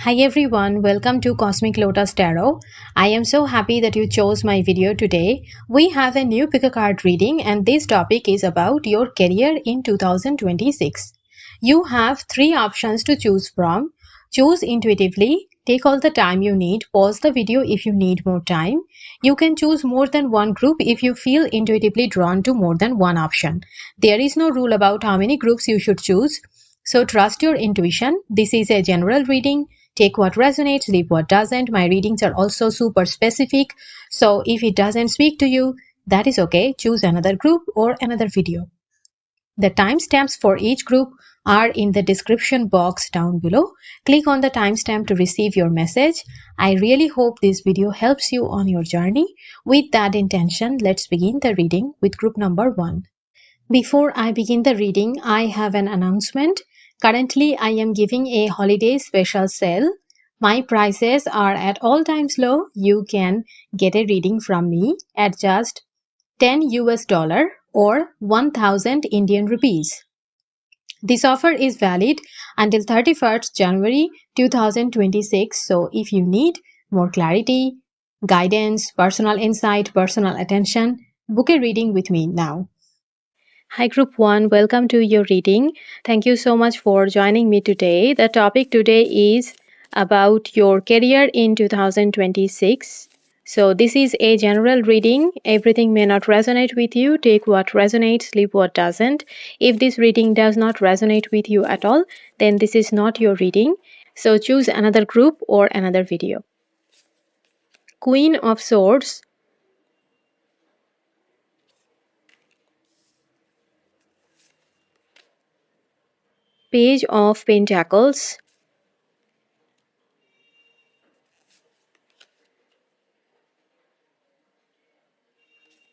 Hi everyone, welcome to Cosmic Lotus Tarot. I am so happy that you chose my video today. We have a new pick a card reading and this topic is about your career in 2026. You have three options to choose from. Choose intuitively, take all the time you need, pause the video if you need more time. You can choose more than one group if you feel intuitively drawn to more than one option. There is no rule about how many groups you should choose. So trust your intuition. This is a general reading. Take what resonates, leave what doesn't. My readings are also super specific. So if it doesn't speak to you, that is okay. Choose another group or another video. The timestamps for each group are in the description box down below. Click on the timestamp to receive your message. I really hope this video helps you on your journey. With that intention, let's begin the reading with group number 1. Before I begin the reading, I have an announcement. Currently, I am giving a holiday special sale. My prices are at all times low. You can get a reading from me at just 10 US dollar or 1000 Indian rupees. This offer is valid until 31st January 2026. So if you need more clarity, guidance, personal insight, personal attention, book a reading with me now. Hi, Group 1. Welcome to your reading. Thank you so much for joining me today. The topic today is about your career in 2026. So, this is a general reading. Everything may not resonate with you. Take what resonates, leave what doesn't. If this reading does not resonate with you at all, then this is not your reading. So, choose another group or another video. Queen of Swords, Page of Pentacles,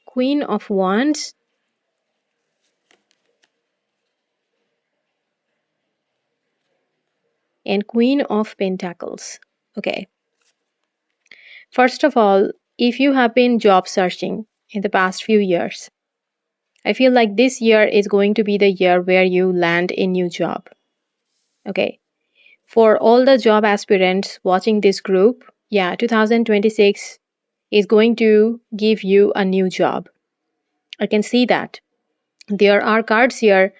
Queen of Wands, and Queen of Pentacles. Okay. First of all, if you have been job searching in the past few years, I feel like this year is going to be the year where you land a new job. Okay. For all the job aspirants watching this group, 2026 is going to give you a new job. I can see that. There are cards here.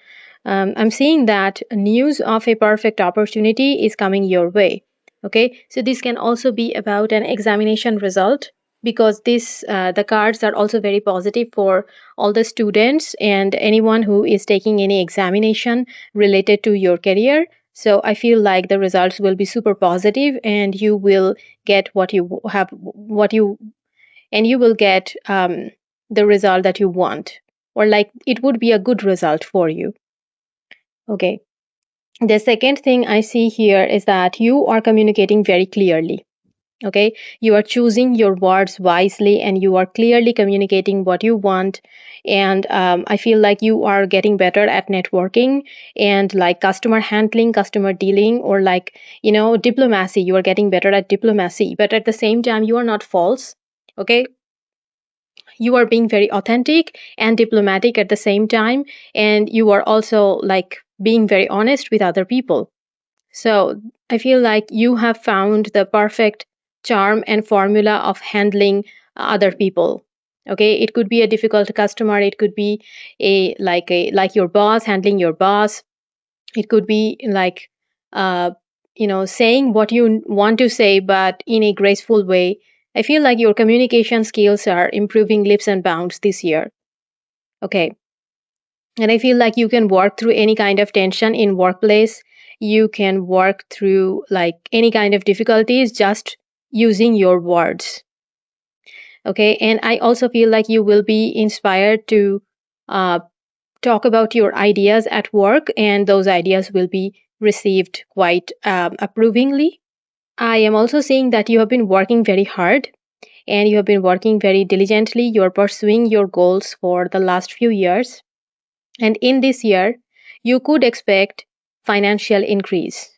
I'm seeing that news of a perfect opportunity is coming your way. Okay, so this can also be about an examination result because the cards are also very positive for all the students and anyone who is taking any examination related to your career. So I feel like the results will be super positive and you will get you will get the result that you want, or like it would be a good result for you. Okay. The second thing I see here is that you are communicating very clearly. Okay. You are choosing your words wisely and you are clearly communicating what you want. And I feel like you are getting better at networking and like customer handling, customer dealing, or like, diplomacy. You are getting better at diplomacy, but at the same time, you are not false. Okay. You are being very authentic and diplomatic at the same time, and you are also like being very honest with other people. So I feel like you have found the perfect charm and formula of handling other people. Okay, it could be a difficult customer, it could be a like your boss handling your boss, it could be like uh saying what you want to say but in a graceful way. I feel like your communication skills are improving leaps and bounds this year. Okay. And I feel like you can work through any kind of tension in workplace. You can work through like any kind of difficulties just using your words. Okay. And I also feel like you will be inspired to uh, talk about your ideas at work, and those ideas will be received quite approvingly. I am also seeing that you have been working very hard and you have been working very diligently. You're pursuing your goals for the last few years. And in this year, you could expect financial increase.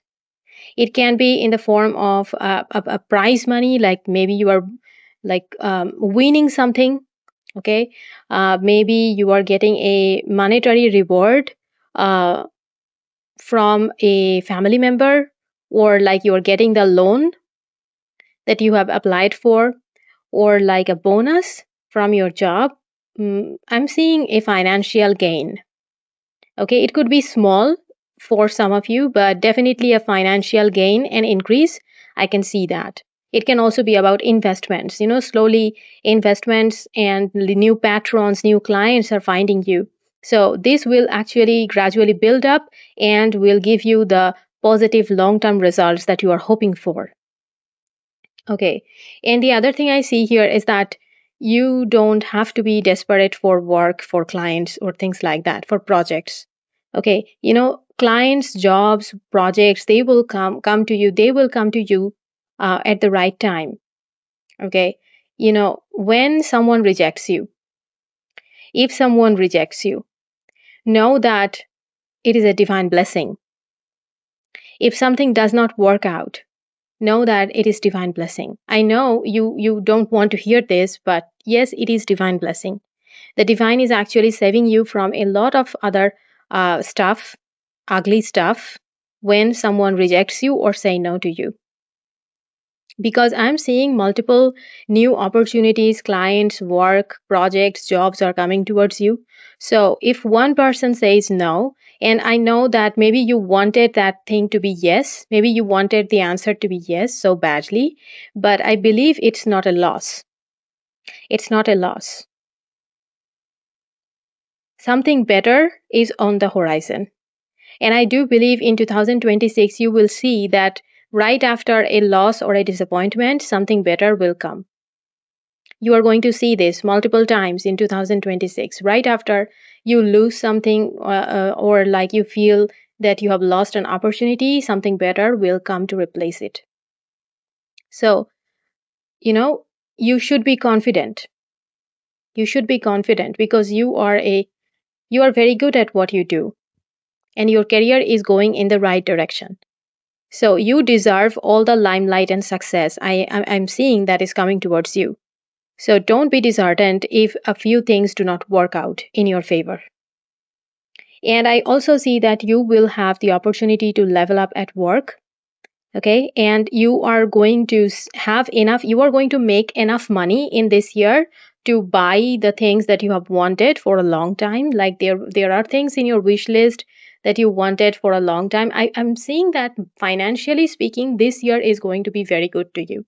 It can be in the form of a prize money, like maybe you are like winning something. Okay, maybe you are getting a monetary reward uh, from a family member, or like you're getting the loan that you have applied for, or like a bonus from your job. I'm seeing a financial gain. Okay, it could be small for some of you, but definitely a financial gain and increase. I can see that. It can also be about investments. Slowly investments and new patrons, new clients are finding you. So this will actually gradually build up and will give you the positive long term results that you are hoping for. Okay. And the other thing I see here is that you don't have to be desperate for work, for clients, or things like that, for projects. Okay. Clients, jobs, projects, they will come to you. They will come to you at the right time. Okay. When someone rejects you, if someone rejects you, know that it is a divine blessing. If something does not work out, know that it is divine blessing. I know you don't want to hear this, but yes, it is divine blessing. The divine is actually saving you from a lot of other stuff, ugly stuff, when someone rejects you or say no to you. Because I'm seeing multiple new opportunities, clients, work, projects, jobs are coming towards you. So if one person says no, and I know that maybe you wanted that thing to be yes, maybe you wanted the answer to be yes so badly, but I believe it's not a loss. It's not a loss. Something better is on the horizon. And I do believe in 2026, you will see that right after a loss or a disappointment, something better will come. You are going to see this multiple times in 2026. Right after you lose something, or like you feel that you have lost an opportunity, something better will come to replace it. So, you know, you should be confident. You should be confident because you are very good at what you do and your career is going in the right direction. So you deserve all the limelight and success I'm seeing that is coming towards you. So don't be disheartened if a few things do not work out in your favor. And I also see that you will have the opportunity to level up at work. Okay. And you are going to have enough, you are going to make enough money in this year to buy the things that you have wanted for a long time. Like there are things in your wish list that you wanted for a long time. I'm seeing that financially speaking, this year is going to be very good to you.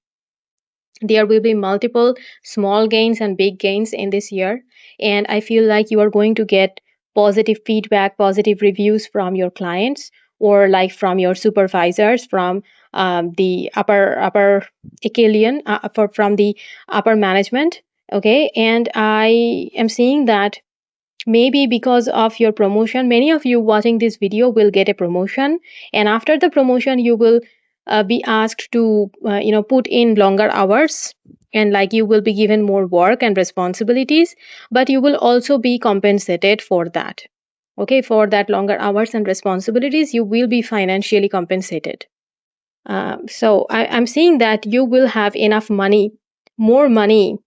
There will be multiple small gains and big gains in this year. And I feel like you are going to get positive feedback, positive reviews from your clients or like from your supervisors, from the upper echelon, from the upper management. Okay. And I am seeing that maybe because of your promotion, many of you watching this video will get a promotion, and after the promotion you will be asked to put in longer hours, and like you will be given more work and responsibilities, but you will also be compensated for that. Okay, for that longer hours and responsibilities you will be financially compensated. I'm seeing that you will have enough money, more money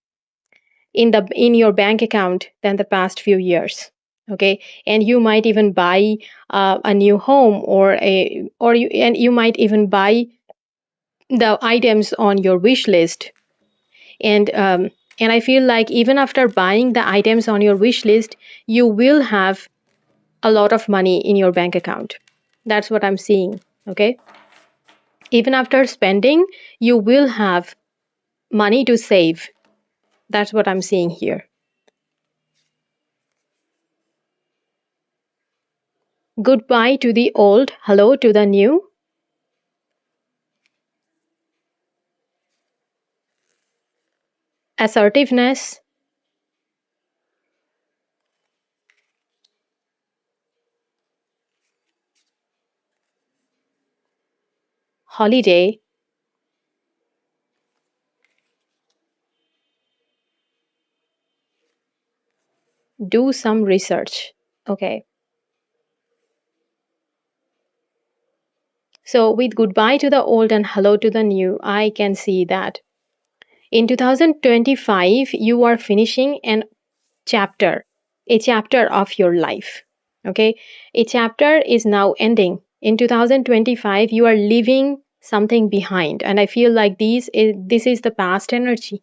in your bank account than the past few years. Okay, and you might even buy a new home, and you might even buy the items on your wish list. And um, and I feel like even after buying the items on your wish list, you will have a lot of money in your bank account. That's what I'm seeing. Okay, even after spending, you will have money to save. That's what I'm seeing here. Goodbye to the old, hello to the new. Assertiveness, holiday, do some research. Okay. So, with goodbye to the old and hello to the new, I can see that in 2025, you are finishing chapter, a chapter of your life. Okay. A chapter is now ending. In 2025, you are leaving something behind, and I feel like this is the past energy.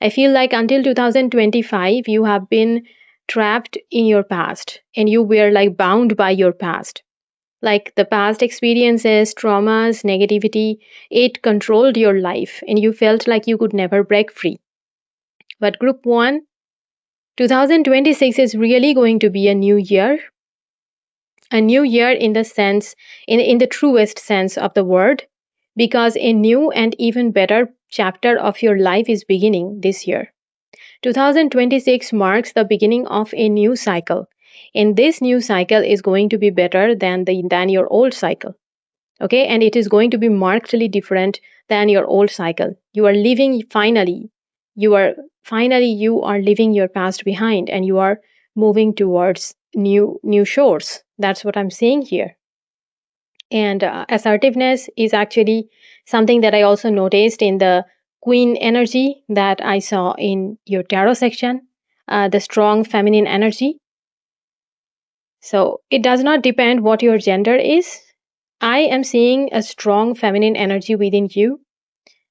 I feel like until 2025 you have been trapped in your past and you were like bound by your past. Like the past experiences, traumas, negativity, it controlled your life and you felt like you could never break free. But group 1, 2026 is really going to be a new year in the sense, in the truest sense of the word, because a new and even better chapter of your life is beginning this year. 2026 marks the beginning of a new cycle, and this new cycle is going to be better than your old cycle. Okay, and it is going to be markedly different than your old cycle. You are living finally. You are leaving your past behind, and you are moving towards new shores. That's what I'm seeing here. And assertiveness is actually something that I also noticed in the queen energy that I saw in your tarot section, the strong feminine energy. So it does not depend what your gender is. I am seeing a strong feminine energy within you.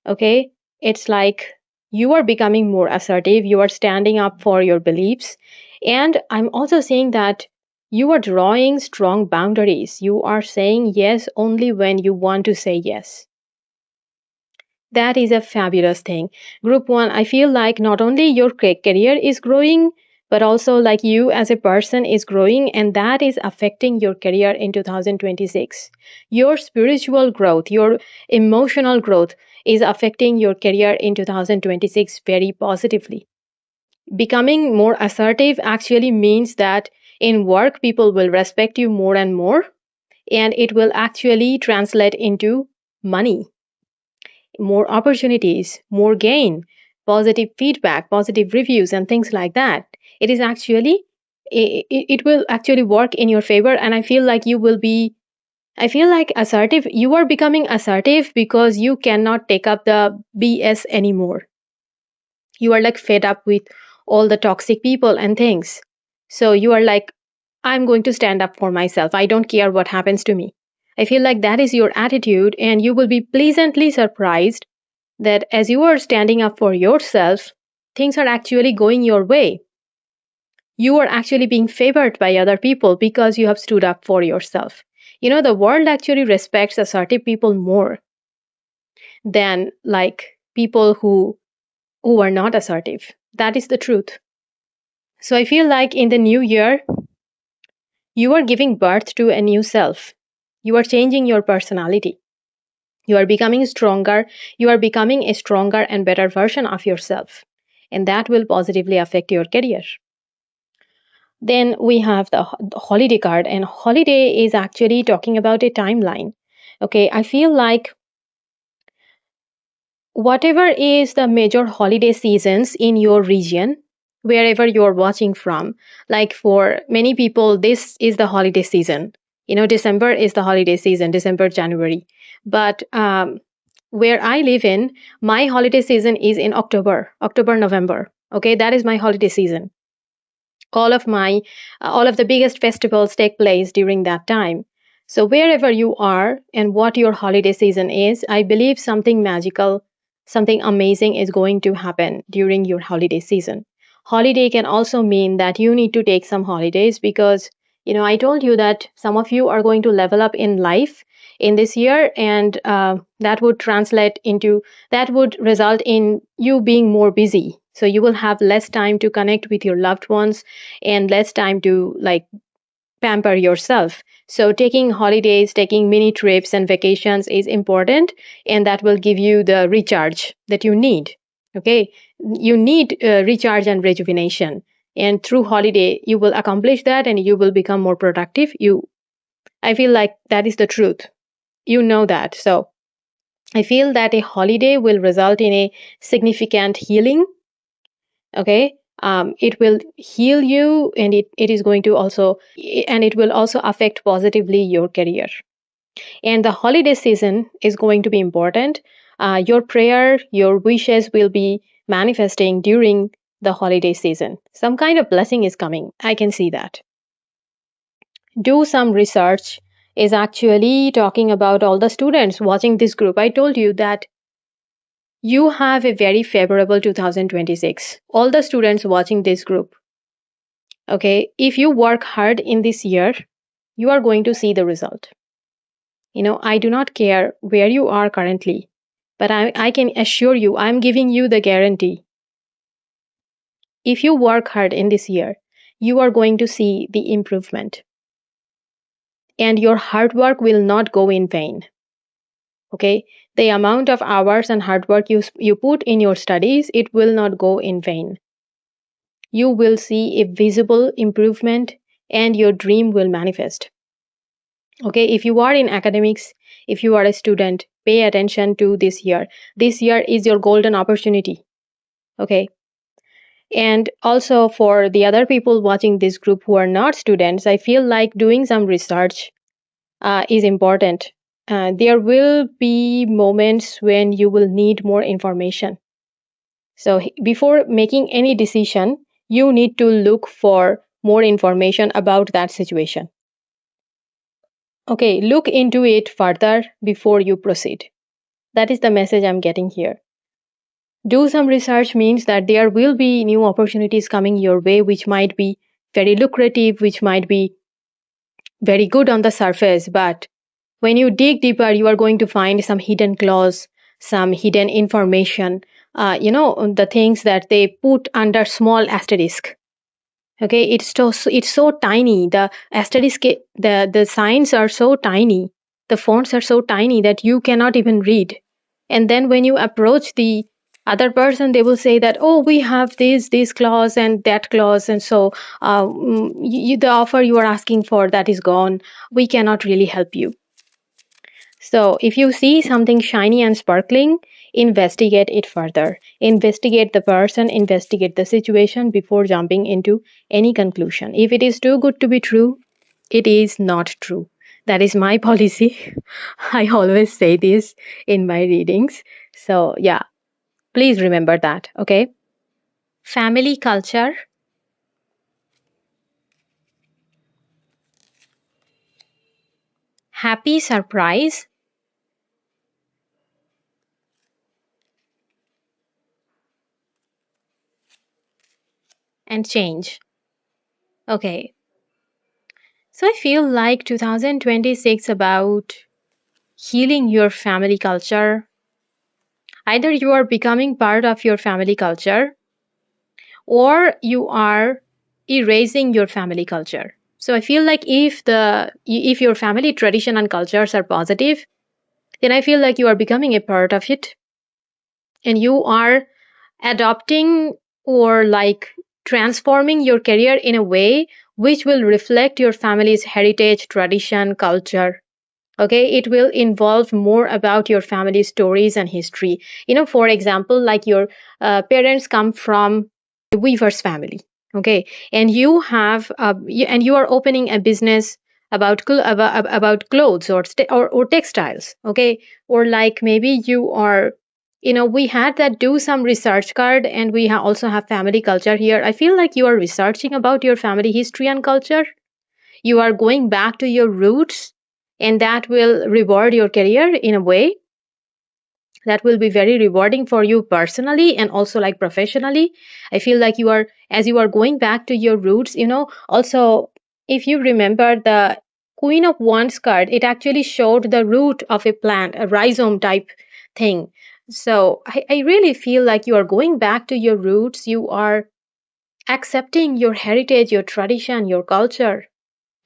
Okay. It's like you are becoming more assertive. You are standing up for your beliefs. And I'm also seeing that you are drawing strong boundaries. You are saying yes only when you want to say yes. That is a fabulous thing. Group 1, I feel like not only your career is growing, but also like you as a person is growing, and that is affecting your career in 2026. Your spiritual growth, your emotional growth is affecting your career in 2026 very positively. Becoming more assertive actually means that in work, people will respect you more and more, and it will actually translate into money, more opportunities, more gain, positive feedback, positive reviews, and things like that. It is actually, it will actually work in your favor. And I feel like I feel like assertive, you are becoming assertive because you cannot take up the BS anymore. You are like fed up with all the toxic people and things. So you are like, I'm going to stand up for myself. I don't care what happens to me. I feel like that is your attitude, and you will be pleasantly surprised that as you are standing up for yourself, things are actually going your way. You are actually being favored by other people because you have stood up for yourself. You know, the world actually respects assertive people more than like people who are not assertive. That is the truth. So I feel like in the new year, you are giving birth to a new self. You are changing your personality. You are becoming stronger. You are becoming a stronger and better version of yourself. And that will positively affect your career. Then we have the holiday card, and holiday is actually talking about a timeline. Okay, I feel like whatever is the major holiday seasons in your region, wherever you're watching from, like for many people, this is the holiday season. You know, December is the holiday season, December, January. But where I live in, my holiday season is in October, November. Okay, that is my holiday season. All of the biggest festivals take place during that time. So wherever you are and what your holiday season is, I believe something magical, something amazing is going to happen during your holiday season. Holiday can also mean that you need to take some holidays because, you know, I told you that some of you are going to level up in life in this year, and that would result in you being more busy. So you will have less time to connect with your loved ones and less time to like pamper yourself. So taking holidays, taking mini trips and vacations is important, and that will give you the recharge that you need. Okay, you need recharge and rejuvenation, and through holiday you will accomplish that and you will become more productive. I feel like that is the truth. You know that. So I feel that a holiday will result in a significant healing. Okay, it will heal you, and it is going to also, and it will also affect positively your career. And the holiday season is going to be important. Your prayer, your wishes will be manifesting during the holiday season. Some kind of blessing is coming. I can see that. Do some research is actually talking about all the students watching this group. I told you that you have a very favorable 2026. All the students watching this group. Okay, if you work hard in this year, you are going to see the result. I do not care where you are currently, but I can assure you, I'm giving you the guarantee. If you work hard in this year, you are going to see the improvement. And your hard work will not go in vain. Okay, the amount of hours and hard work you put in your studies, it will not go in vain. You will see a visible improvement and your dream will manifest. Okay, if you are in academics, if you are a student, pay attention to this year. This year is your golden opportunity. Okay, and also for the other people watching this group who are not students, I feel like doing some research is important. There will be moments when you will need more information. So before making any decision, you need to look for more information about that situation. Okay, look into it further before you proceed. That is the message I'm getting here. Do some research means that there will be new opportunities coming your way, which might be very lucrative, which might be very good on the surface, but when you dig deeper, you are going to find some hidden clause, some hidden information, the things that they put under small asterisk. Okay, it's so tiny. The asterisk, the signs are so tiny, the fonts are so tiny that you cannot even read. And then when you approach the other person, they will say that, oh, we have this clause and that clause, and so the offer you are asking for, that is gone. We cannot really help you. So if you see something shiny and sparkling, investigate it further. Investigate the person, investigate the situation before jumping into any conclusion. If it is too good to be true, it is not true. That is my policy. I always say this in my readings. So, yeah, please remember that, okay? Family culture, happy surprise, and change. Okay. So I feel like 2026 about healing your family culture. Either you are becoming part of your family culture or you are erasing your family culture. So I feel like if your family tradition and cultures are positive, then I feel like you are becoming a part of it and you are adopting or like transforming your career in a way which will reflect your family's heritage, tradition, culture. Okay, it will involve more about your family stories and history. For example, like your parents come from a weaver's family. Okay, and you are opening a business about clothes or textiles. Okay, or like maybe you are, we had that do some research card, and we also have family culture here. I feel like you are researching about your family history and culture. You are going back to your roots, and that will reward your career in a way that will be very rewarding for you personally and also like professionally. I feel like as you are going back to your roots, also, if you remember the Queen of Wands card, it actually showed the root of a plant, a rhizome type thing. So I really feel like you are going back to your roots. You are accepting your heritage, your tradition, your culture,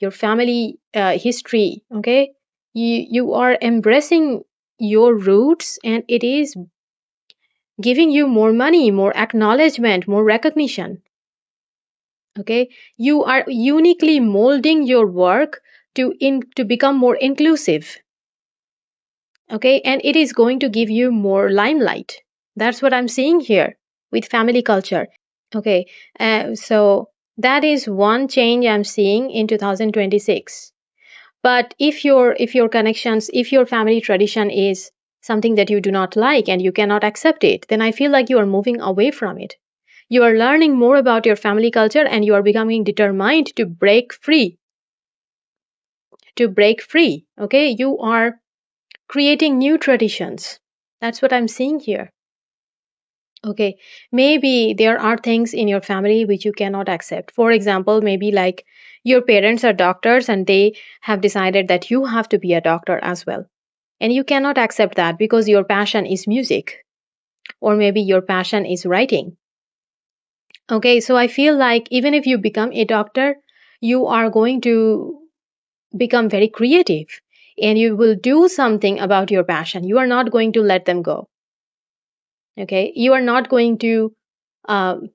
your family history. Okay, you are embracing your roots, and it is giving you more money, more acknowledgement, more recognition. Okay, you are uniquely molding your work to become more inclusive. Okay, and it is going to give you more limelight. That's what I'm seeing here with family culture. Okay, so that is one change I'm seeing in 2026. But if your connections, if your family tradition is something that you do not like and you cannot accept it, then I feel like you are moving away from it. You are learning more about your family culture and you are becoming determined to break free, to break free. Okay, you are creating new traditions. That's what I'm seeing here. Okay, maybe there are things in your family which you cannot accept. For example, maybe like your parents are doctors and they have decided that you have to be a doctor as well. And you cannot accept that because your passion is music, or maybe your passion is writing. Okay, so I feel like even if you become a doctor, you are going to become very creative and you will do something about your passion. You are not going to let them go. Okay, um,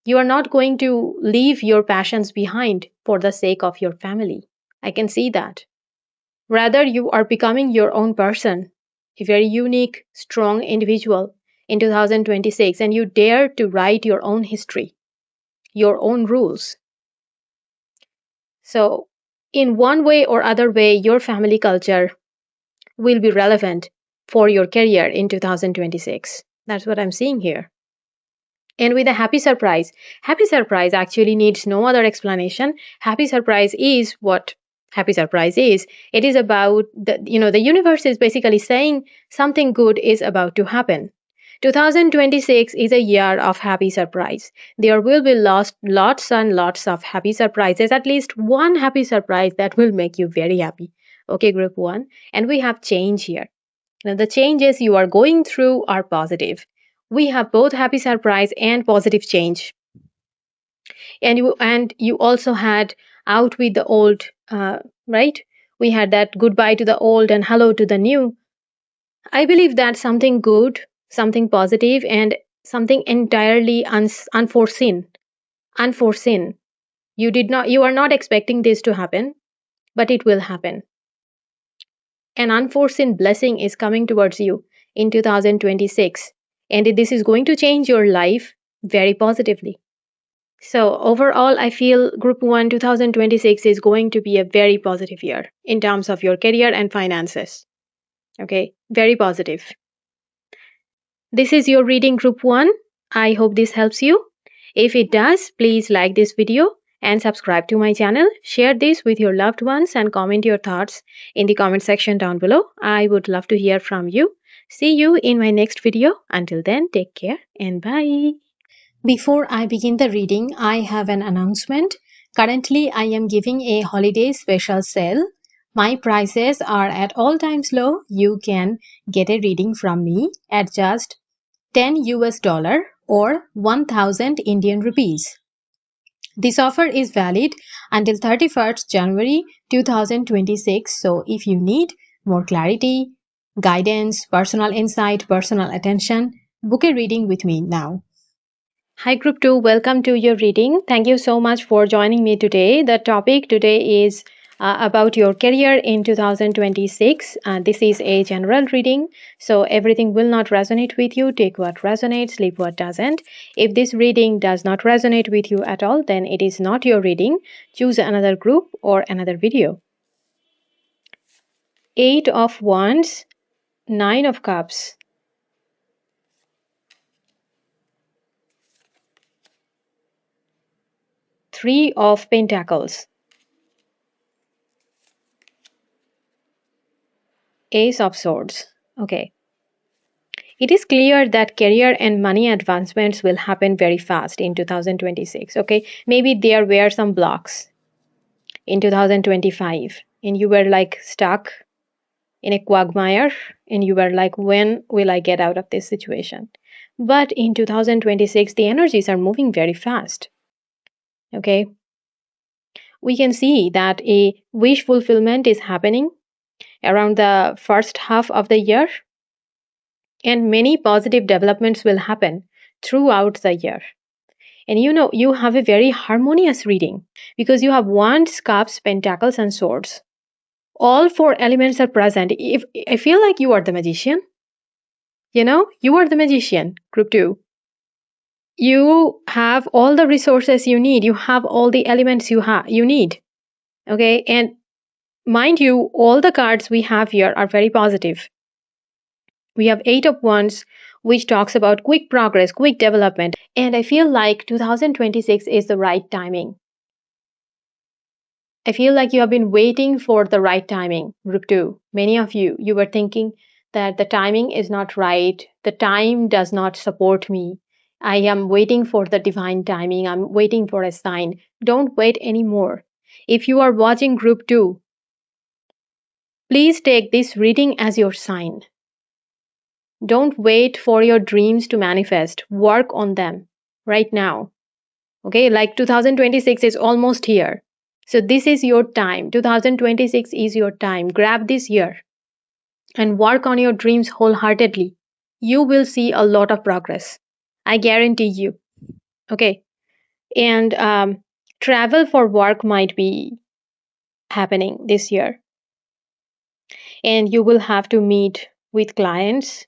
you are not going to leave your passions behind for the sake of your family. I can see that. Rather, you are becoming your own person, a very unique, strong individual in 2026, and you dare to write your own history, your own rules. So, in one way or other way, your family culture will be relevant for your career in 2026. That's what I'm seeing here. And with a happy surprise actually needs no other explanation. Happy surprise is what happy surprise is. It is about the universe is basically saying something good is about to happen. 2026 is a year of happy surprise. There will be lots and lots of happy surprises, at least one happy surprise that will make you very happy. Okay, group one. And we have change here. Now, the changes you are going through are positive. We have both happy surprise and positive change. And you also had out with the old, right? We had that goodbye to the old and hello to the new. I believe that something good, something positive, and something entirely unforeseen. Unforeseen. You are not expecting this to happen, but it will happen. An unforeseen blessing is coming towards you in 2026, and this is going to change your life very positively. So, overall, I feel Group 1 2026 is going to be a very positive year in terms of your career and finances. Okay, very positive. This is your reading, Group 1. I hope this helps you. If it does, please like this video and subscribe to my channel. Share this with your loved ones and comment your thoughts in the comment section down below. I would love to hear from you. See you in my next video. Until then, take care and bye. Before I begin the reading, I have an announcement. Currently, I am giving a holiday special sale. My prices are at all times low. You can get a reading from me at just 10 US dollar or 1000 Indian rupees. This offer is valid until 31st January 2026. So if you need more clarity, guidance, personal insight, personal attention, book a reading with me now. Hi, Group 2. Welcome to your reading. Thank you so much for joining me today. The topic today is about your career in 2026. This is a general reading, so everything will not resonate with you. Take what resonates, leave what doesn't. If this reading does not resonate with you at all, then it is not your reading. Choose another group or another video. 8 of Wands, 9 of Cups, Three of Pentacles, Ace of Swords. Okay. It is clear that career and money advancements will happen very fast in 2026. Okay. Maybe there were some blocks in 2025 and you were like stuck in a quagmire and you were like, when will I get out of this situation? But in 2026, the energies are moving very fast. Okay. We can see that a wish fulfillment is happening around the first half of the year, and many positive developments will happen throughout the year. And you have a very harmonious reading because you have wands, cups, pentacles, and swords. All four elements are present. If I feel like you are the magician, you are the magician, Group 2. You have all the resources you need. You have all the elements you need. Okay, and mind you, all the cards we have here are very positive. We have 8 of Wands, which talks about quick progress, quick development. And I feel like 2026 is the right timing. I feel like you have been waiting for the right timing, group 2. Many of you, you were thinking that the timing is not right, the time does not support me. I am waiting for the divine timing, I'm waiting for a sign. Don't wait anymore. If you are watching group 2, please take this reading as your sign. Don't wait for your dreams to manifest. Work on them right now. Okay, like 2026 is almost here. So this is your time. 2026 is your time. Grab this year and work on your dreams wholeheartedly. You will see a lot of progress. I guarantee you. Okay. And travel for work might be happening this year. And you will have to meet with clients.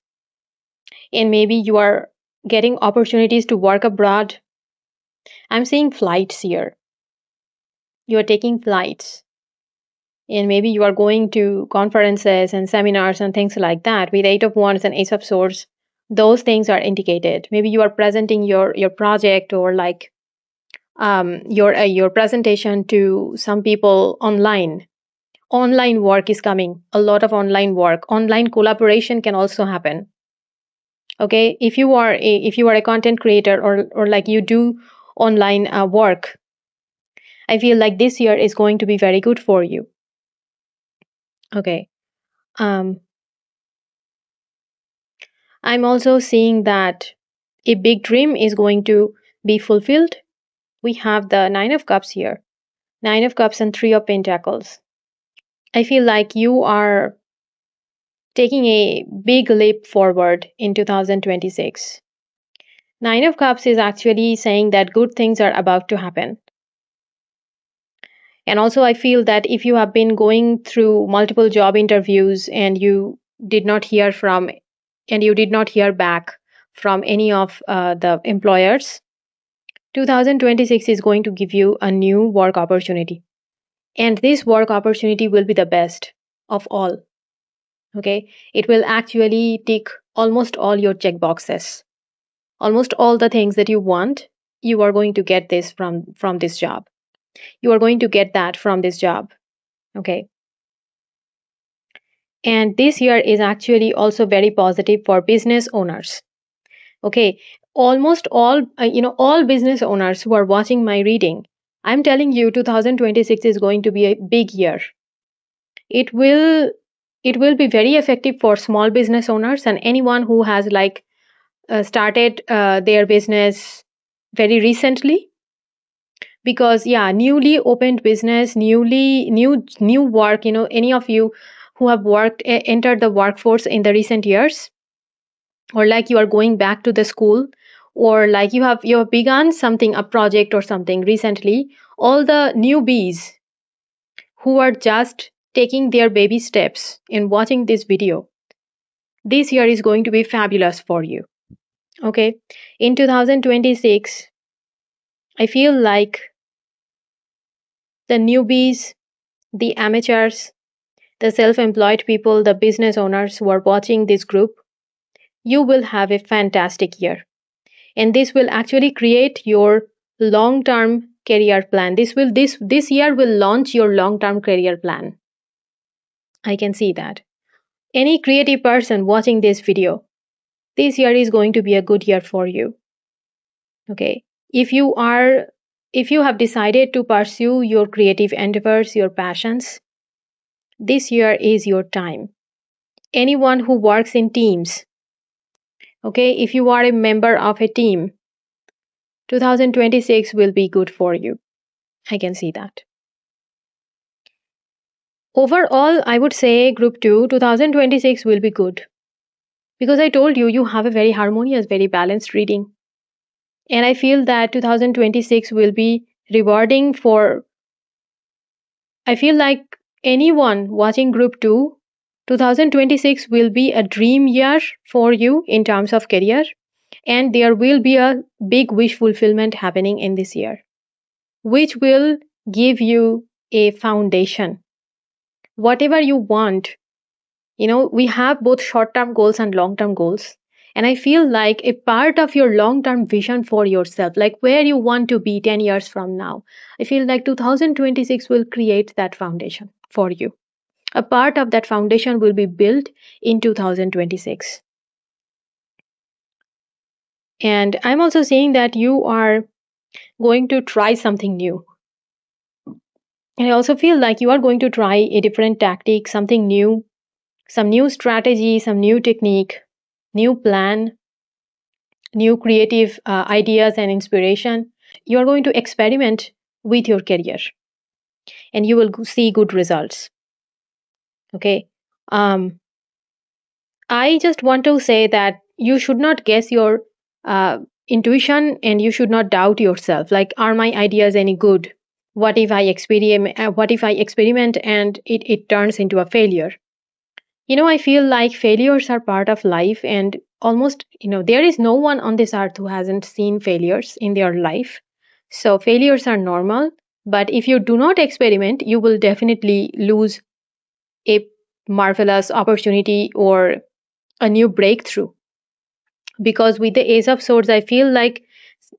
And maybe you are getting opportunities to work abroad. I'm seeing flights here. You are taking flights. And maybe you are going to conferences and seminars and things like that with Eight of Wands and Ace of Swords. Those things are indicated. Maybe you are presenting your project or like your presentation to some people online. Online work is coming. A lot of online work. Online collaboration can also happen. Okay, if you are a content creator or like you do online work, I feel like this year is going to be very good for you. Okay. Um, I'm also seeing that a big dream is going to be fulfilled. We have the Nine of Cups here, Nine of Cups and Three of Pentacles. I feel like you are taking a big leap forward in 2026. Nine of Cups is actually saying that good things are about to happen. And also, I feel that if you have been going through multiple job interviews and did not hear from, and you did not hear back from any of the employers, 2026 is going to give you a new work opportunity. And this work opportunity will be the best of all. Okay. It will actually tick almost all your check boxes. Almost all the things that you want, you are going to get this from this job. You are going to get that from this job. Okay. And this year is actually also very positive for business owners. Okay, almost all all business owners who are watching my reading, I'm telling you 2026 is going to be a big year. It will it will be very effective for small business owners and anyone who has like started their business very recently, because yeah, newly opened business, new work, any of you who have entered the workforce in the recent years, or like you are going back to the school, or like you have begun something, a project or something recently, all the newbies who are just taking their baby steps in watching this video, this year is going to be fabulous for you. Okay, in 2026 I feel like the newbies, the amateurs, the self-employed people, the business owners who are watching this group, you will have a fantastic year. And this will actually create your long term career plan. This year will launch your long term career plan. I can see that. Any creative person watching this video, this year is going to be a good year for you. Okay, if you have decided to pursue your creative endeavors, your passions, this year is your time. Anyone who works in teams, okay, if you are a member of a team, 2026 will be good for you. I can see that. Overall, I would say group 2, 2026 will be good. Because I told you, you have a very harmonious, very balanced reading. And I feel that 2026 will be rewarding for, I feel like anyone watching group 2, 2026 will be a dream year for you in terms of career. And there will be a big wish fulfillment happening in this year, which will give you a foundation. Whatever you want, we have both short term goals and long term goals. And I feel like a part of your long-term vision for yourself, like where you want to be 10 years from now, I feel like 2026 will create that foundation for you. A part of that foundation will be built in 2026. And I'm also saying that you are going to try something new. And I also feel like you are going to try a different tactic, something new, some new strategy, some new technique, new plan, new creative ideas and inspiration. You are going to experiment with your career and you will see good results. Okay. Um, I just want to say that you should not guess your uh, intuition and you should not doubt yourself. Like, are my ideas any good? What if I experiment? What if I experiment and it turns into a failure? I feel like failures are part of life, and almost, there is no one on this earth who hasn't seen failures in their life. So, failures are normal. But if you do not experiment, you will definitely lose a marvelous opportunity or a new breakthrough. Because with the Ace of Swords, I feel like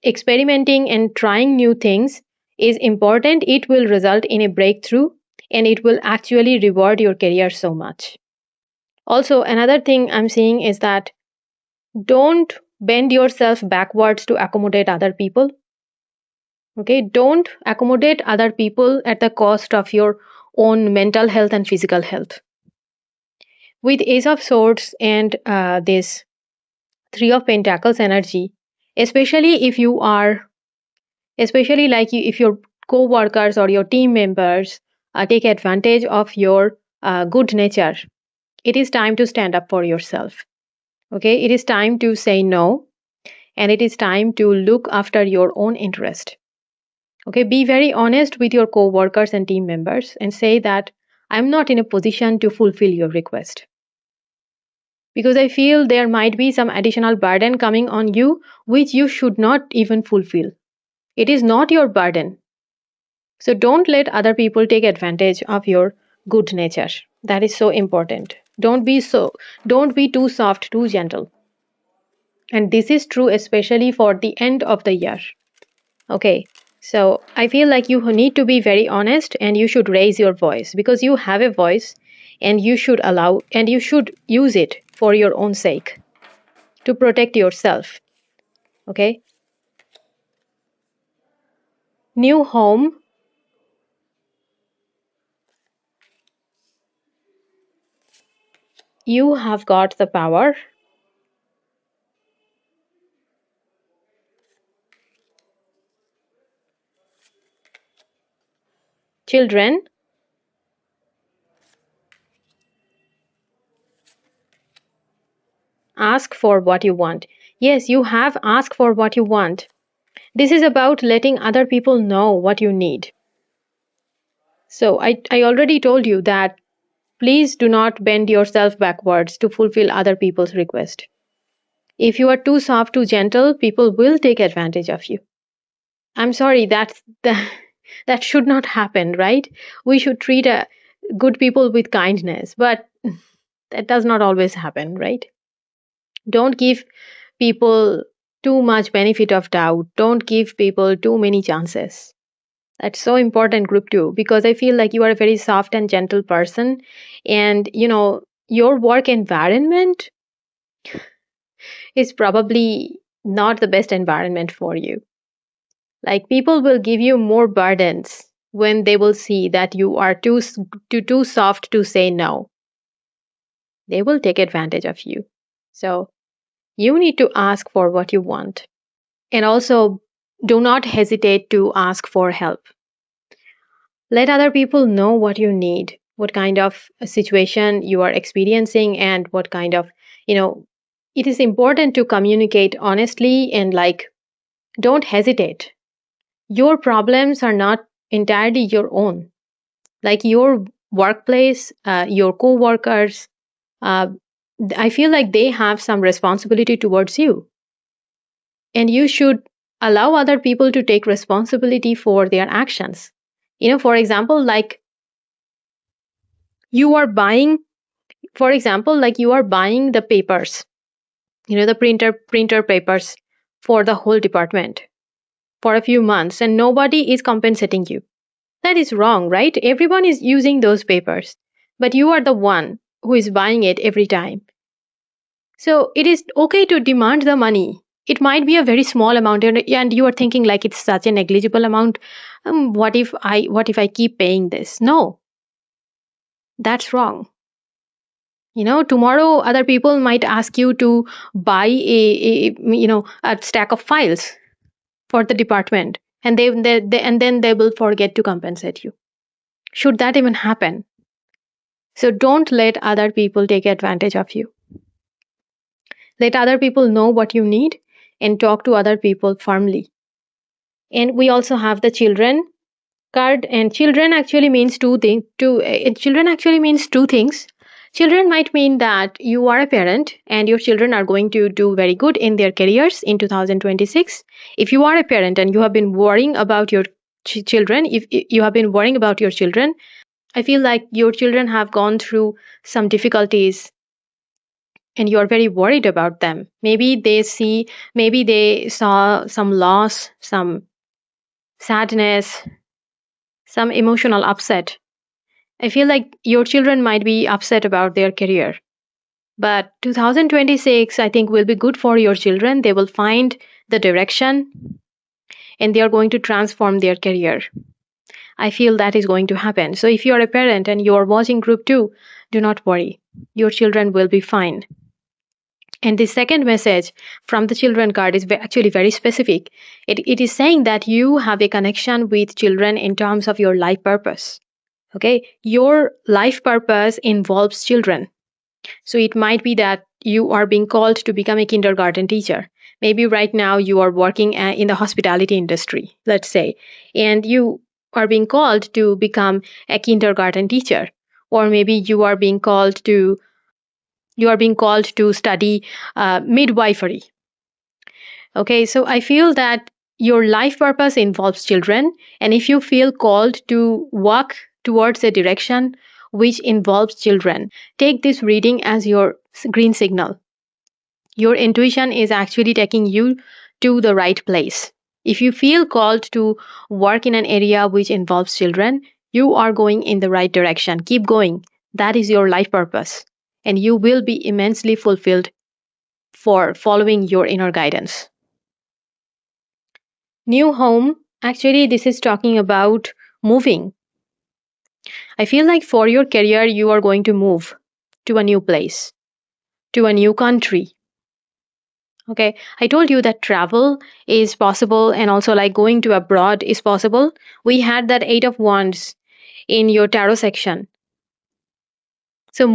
experimenting and trying new things is important. It will result in a breakthrough and it will actually reward your career so much. Also, another thing I'm seeing is that don't bend yourself backwards to accommodate other people. Okay, don't accommodate other people at the cost of your own mental health and physical health. With Ace of Swords and this Three of Pentacles energy, especially if you are, especially like if your co-workers or your team members take advantage of your good nature, it is time to stand up for yourself. Okay, it is time to say no, and it is time to look after your own interest. Okay, be very honest with your co-workers and team members and say that I'm not in a position to fulfill your request. Because I feel there might be some additional burden coming on you which you should not even fulfill. It is not your burden. So don't let other people take advantage of your good nature. That is so important. Don't be too soft, too gentle. And this is true especially for the end of the year. Okay. So I feel like you need to be very honest and you should raise your voice because you have a voice and you should use it for your own sake to protect yourself. Okay. New home, you have got the power. Children, ask for what you want. Yes, you have asked for what you want. This is about letting other people know what you need. So I already told you that please do not bend yourself backwards to fulfill other people's request. If you are too soft, too gentle, people will take advantage of you. I'm sorry, that should not happen, right? We should treat good people with kindness, but that does not always happen, right? Don't give people too much benefit of doubt. Don't give people too many chances. That's so important, group two, because I feel like you are a very soft and gentle person. And, your work environment is probably not the best environment for you. Like, people will give you more burdens when they will see that you are too soft to say no. They will take advantage of you. So, you need to ask for what you want. And also, do not hesitate to ask for help. Let other people know what you need, what kind of a situation you are experiencing, and what kind of, it is important to communicate honestly and don't hesitate. Your problems are not entirely your own. Like your workplace, your co workers, uh, I feel like they have some responsibility towards you. And you should allow other people to take responsibility for their actions. For example, you are buying, you are buying the papers, the printer papers for the whole department for a few months, and nobody is compensating you. That is wrong, right? Everyone is using those papers, but you are the one who is buying it every time. So it is okay to demand the money. It might be a very small amount, and you are thinking like it's such a negligible amount. What if I keep paying this? No, that's wrong. Tomorrow other people might ask you to buy a stack of files for the department, and then they will forget to compensate you. Should that even happen? So don't let other people take advantage of you. Let other people know what you need and talk to other people firmly. And we also have the children card, and children actually means two things. Children might mean that you are a parent and your children are going to do very good in their careers in 2026. If you are a parent and you have been worrying about your children, if you have been worrying about your children, I feel like your children have gone through some difficulties and you're very worried about them. Maybe they saw some loss, some sadness, some emotional upset. I feel like your children might be upset about their career. But 2026, I think, will be good for your children. They will find the direction and they are going to transform their career. I feel that is going to happen. So if you are a parent and you are watching group 2, do not worry. Your children will be fine. And the second message from the children card is actually very specific. It is saying that you have a connection with children in terms of your life purpose. Okay, your life purpose involves children. So it might be that you are being called to become a kindergarten teacher. Maybe right now you are working in the hospitality industry, let's say, and you are being called to become a kindergarten teacher. Or maybe you are being called to study midwifery. Okay, so I feel that your life purpose involves children, and if you feel called to walk towards a direction which involves children, take this reading as your green signal. Your intuition is actually taking you to the right place. If you feel called to work in an area which involves children, you are going in the right direction. Keep going. That is your life purpose, and you will be immensely fulfilled for following your inner guidance. New home, actually, this is talking about moving. I feel like for your career, you are going to move to a new place, to a new country. Okay, I told you that travel is possible and also like going to abroad is possible. We had that Eight of Wands in your tarot section. So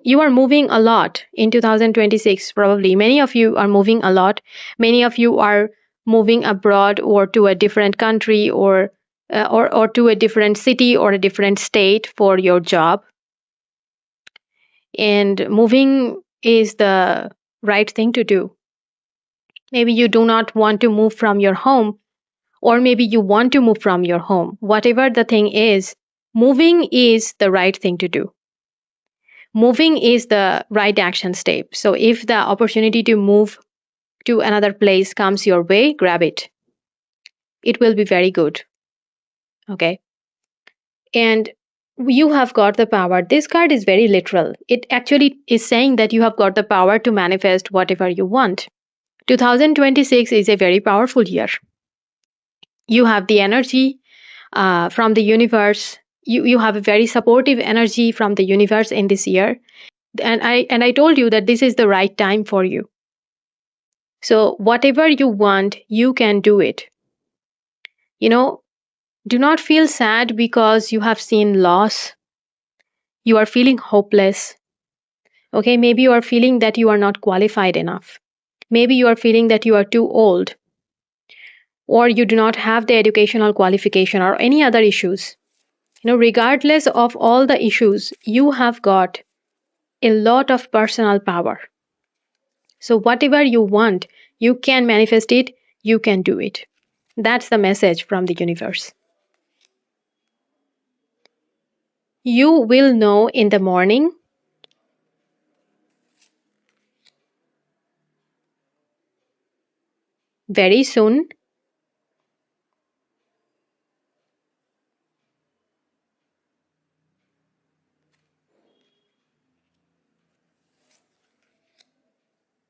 you are moving a lot in 2026, probably. Many of you are moving a lot. Many of you are moving abroad or to a different country or to a different city or a different state for your job. And moving is the right thing to do. Maybe you do not want to move from your home, or maybe you want to move from your home. Whatever the thing is, moving is the right thing to do. Moving is the right action step. So if the opportunity to move to another place comes your way, grab it. It will be very good. Okay. And you have got the power. This card is very literal. It actually is saying that you have got the power to manifest whatever you want. 2026 is a very powerful year. You have the energy from the universe. You have a very supportive energy from the universe in this year. And I told you that this is the right time for you. So whatever you want, you can do it. You know, do not feel sad because you have seen loss. You are feeling hopeless. Okay, maybe you are feeling that you are not qualified enough. Maybe you are feeling that you are too old, or you do not have the educational qualification or any other issues. Regardless of all the issues, you have got a lot of personal power. So whatever you want, you can manifest it, you can do it. That's the message from the universe. You will know in the morning. very soon.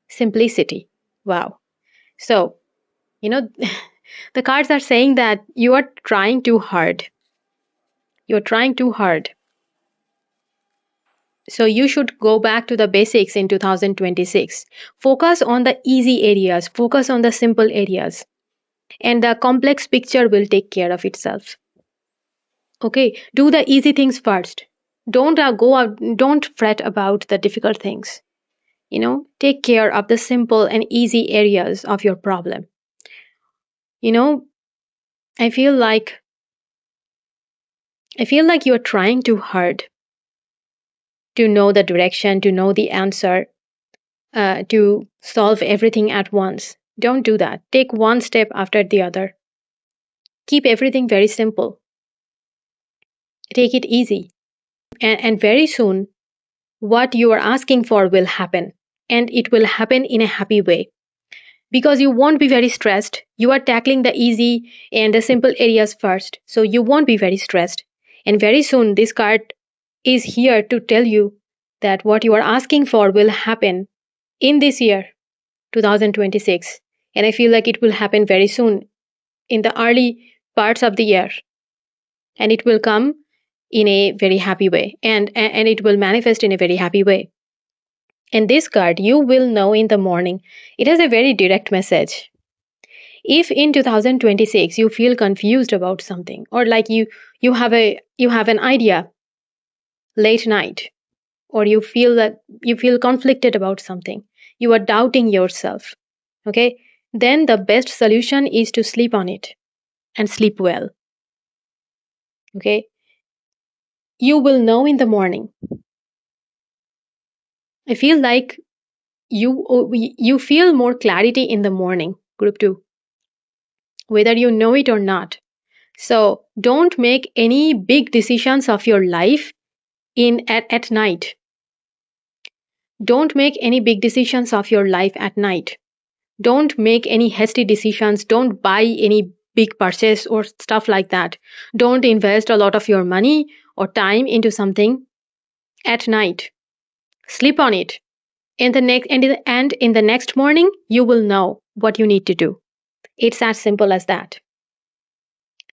Simplicity. Wow. So, you know, the cards are saying that you are trying too hard. You're trying too hard. So you should go back to the basics in 2026. Focus on the easy areas, focus on the simple areas, and the complex picture will take care of itself. Okay, do the easy things first. Don't go out, don't fret about the difficult things. Take care of the simple and easy areas of your problem. You know, I feel like you're trying too hard to know the direction, to know the answer, to solve everything at once. Don't do that. Take one step after the other. Keep everything very simple. Take it easy. And very soon, what you are asking for will happen. And it will happen in a happy way. Because you won't be very stressed. You are tackling the easy and the simple areas first. So you won't be very stressed. And very soon, this card is here to tell you that what you are asking for will happen in this year, 2026. And I feel like it will happen very soon in the early parts of the year. And it will come in a very happy way. And it will manifest in a very happy way. And this card, you will know in the morning. It has a very direct message. If in 2026 you feel confused about something, or like you have an idea late night, or you feel conflicted about something, you are doubting yourself, okay, then the best solution is to sleep on it and sleep well. Okay, you will know in the morning. I feel like you feel more clarity in the morning, group 2, whether you know it or not. So don't make any big decisions of your life at night. Don't make any big decisions of your life at night. Don't make any hasty decisions. Don't buy any big purchase or stuff like that. Don't invest a lot of your money or time into something at night. Sleep on it. And in the next morning, you will know what you need to do. It's as simple as that.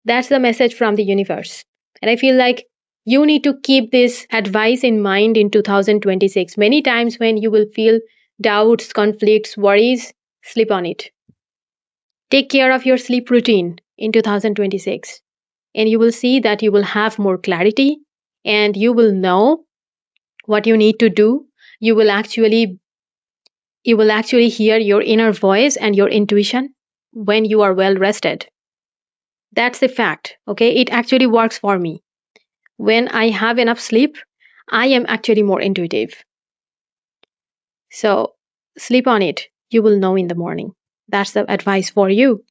That's the message from the universe. And I feel like you need to keep this advice in mind in 2026. Many times when you will feel doubts, conflicts, worries, sleep on it. Take care of your sleep routine in 2026. And you will see that you will have more clarity and you will know what you need to do. You will actually hear your inner voice and your intuition when you are well rested. That's a fact. Okay, it actually works for me. When I have enough sleep, I am actually more intuitive. So sleep on it. You will know in the morning. That's the advice for you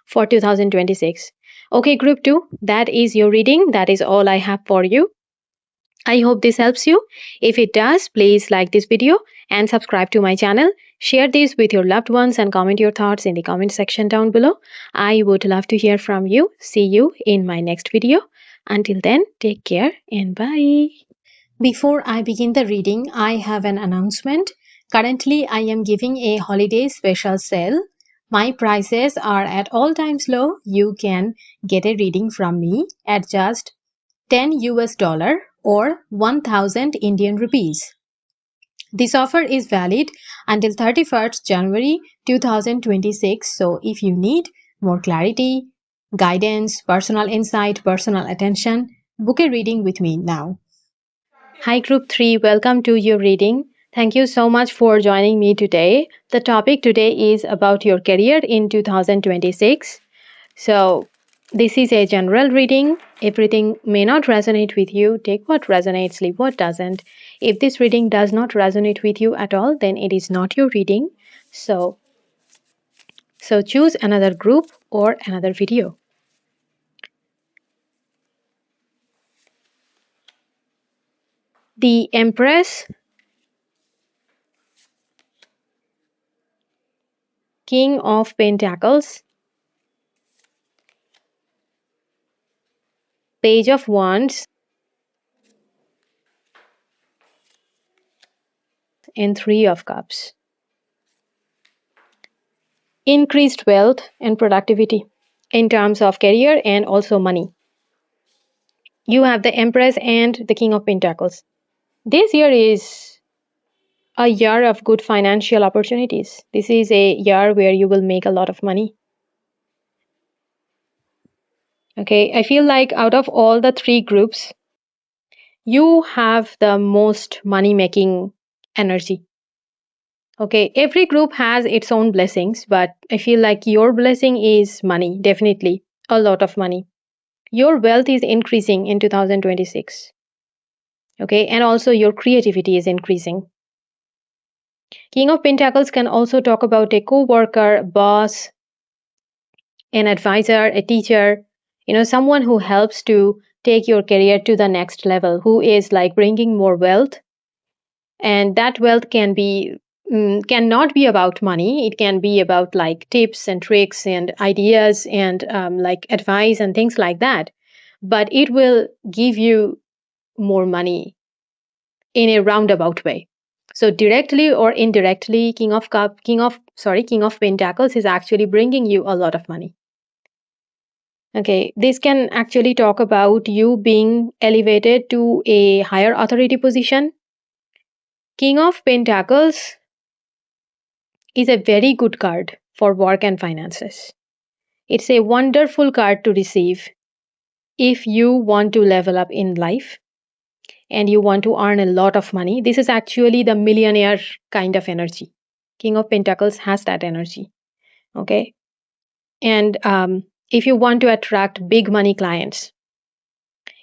for 2026. Okay, group 2, that is your reading. That is all I have for you. I hope this helps you. If it does, please like this video and subscribe to my channel. Share this with your loved ones and comment your thoughts in the comment section down below. I would love to hear from you. See you in my next video. Until then, take care and bye. Before I begin the reading, I have an announcement. Currently, I am giving a holiday special sale. My prices are at all times low. You can get a reading from me at just 10 US dollar or 1000 Indian rupees. This offer is valid until 31st January 2026. So if you need more clarity, guidance, personal insight, personal attention, book a reading with me now. Hi, Group 3, welcome to your reading. Thank you so much for joining me today. The topic today is about your career in 2026. So, this is a general reading. Everything may not resonate with you. Take what resonates, leave what doesn't. If this reading does not resonate with you at all, then it is not your reading. So choose another group or another video. The Empress, King of Pentacles, Page of Wands, and Three of Cups. Increased wealth and productivity in terms of career and also money. You have the Empress and the King of Pentacles. This year is a year of good financial opportunities. This is a year where you will make a lot of money. Okay, I feel like out of all the three groups, you have the most money making energy. Okay, every group has its own blessings, but I feel like your blessing is money, definitely a lot of money. Your wealth is increasing in 2026. Okay, and also your creativity is increasing. King of Pentacles can also talk about a co-worker, boss, an advisor, a teacher, someone who helps to take your career to the next level, who is like bringing more wealth. And that wealth cannot be about money. It can be about like tips and tricks and ideas and like advice and things like that. But it will give you more money in a roundabout way. So directly or indirectly, King of Pentacles is actually bringing you a lot of money. Okay, this can actually talk about you being elevated to a higher authority position. King of Pentacles is a very good card for work and finances. It's a wonderful card to receive if you want to level up in life and you want to earn a lot of money. This is actually the millionaire kind of energy. King of Pentacles has that energy. Okay. And if you want to attract big money clients,